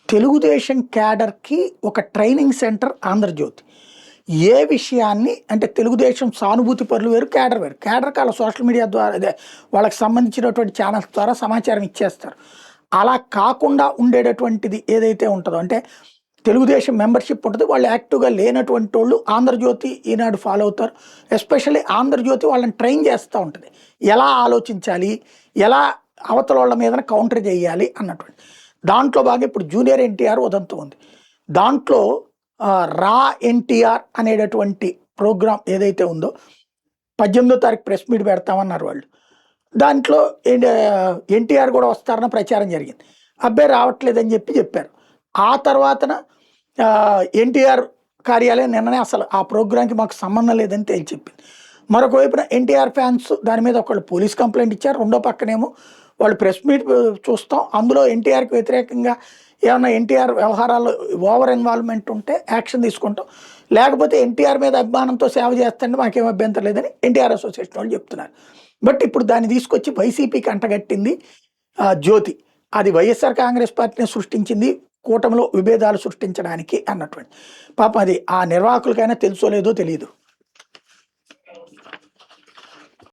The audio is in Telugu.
తెలుగుదేశం క్యాడర్‌కి ఒక ట్రైనింగ్ సెంటర్ 'ఆంధ్రజ్యోతి'. ఏ విషయాన్ని అంటే తెలుగుదేశం సానుభూతి పరులు వేరు, క్యాడర్ వేరు. క్యాడర్‌కి ఆళ్ళ సోషల్ మీడియా ద్వారా అదే వాళ్ళకి సంబంధించినటువంటి ఛానల్స్ ద్వారా సమాచారం ఇచ్చేస్తారు. అలా కాకుండా ఉండేటటువంటిది ఏదైతే ఉంటదో అంటే తెలుగుదేశం మెంబర్‌షిప్ ఉంటది. వాళ్ళు యాక్టివ్‌గా లేనటువంటోళ్ళు 'ఆంధ్రజ్యోతి', 'ఈనాడు' ఫాలో అవుతారు. ఎస్పెషల్లీ 'ఆంధ్రజ్యోతి' వాళ్ళని ట్రైన్ చేస్తా ఉంటది. ఎలా ఆలోచించాలి? ఎలా అవతలోళ్ళ మీదన కౌంటర్ చేయాలి అన్నటువంటి. దాంట్లో భాగంగా ఇప్పుడు 'జూనియర్ ఎన్టీఆర్' ఉదంతం ఉంది. దాంట్లో 'రా ఎన్టీఆర్' అనేటటువంటి ప్రోగ్రామ్ ఏదైతే ఉందో 18వ తారీఖు ప్రెస్ మీట్ పెడతామన్నారు వాళ్ళు. దాంట్లో ఎన్టీఆర్ కూడా వస్తారన్న ప్రచారం జరిగింది. అబ్బాయి రావట్లేదని చెప్పారు. ఆ తర్వాతన ఎన్టీఆర్ కార్యాలయం నిన్ననే అసలు ఆ ప్రోగ్రామ్‌కి మాకు సంబంధం లేదని తేల్చెప్పింది. మరొక వైపున ఎన్టీఆర్ ఫ్యాన్స్ దాని మీద ఒకళ్ళు పోలీస్ కంప్లెయింట్ ఇచ్చారు. రెండో పక్కనేమో వాళ్ళు ప్రెస్ మీట్ చూస్తాం. అందులో ఎన్టీఆర్‌కి వ్యతిరేకంగా ఏమన్నా ఎన్టీఆర్ వ్యవహారాల్లో ఓవర్ ఇన్వాల్వ్‌మెంట్ ఉంటే యాక్షన్ తీసుకుంటాం. లేకపోతే ఎన్టీఆర్ మీద అభిమానంతో సేవ చేస్తంటే మాకేం అభ్యంతరం లేదని ఎన్టీఆర్ అసోసియేషన్ వాళ్ళు చెప్తున్నారు. బట్ ఇప్పుడు దాన్ని తీసుకొచ్చి వైసీపీకి అంటగట్టింది జ్యోతి. అది వైఎస్ఆర్ కాంగ్రెస్ పార్టీని సృష్టించింది. కూటమిలో విభేదాలు సృష్టించడానికి అన్నటువంటి. పాపం అది ఆ నిర్వాహకులకైనా తెలుసో లేదో తెలీదు.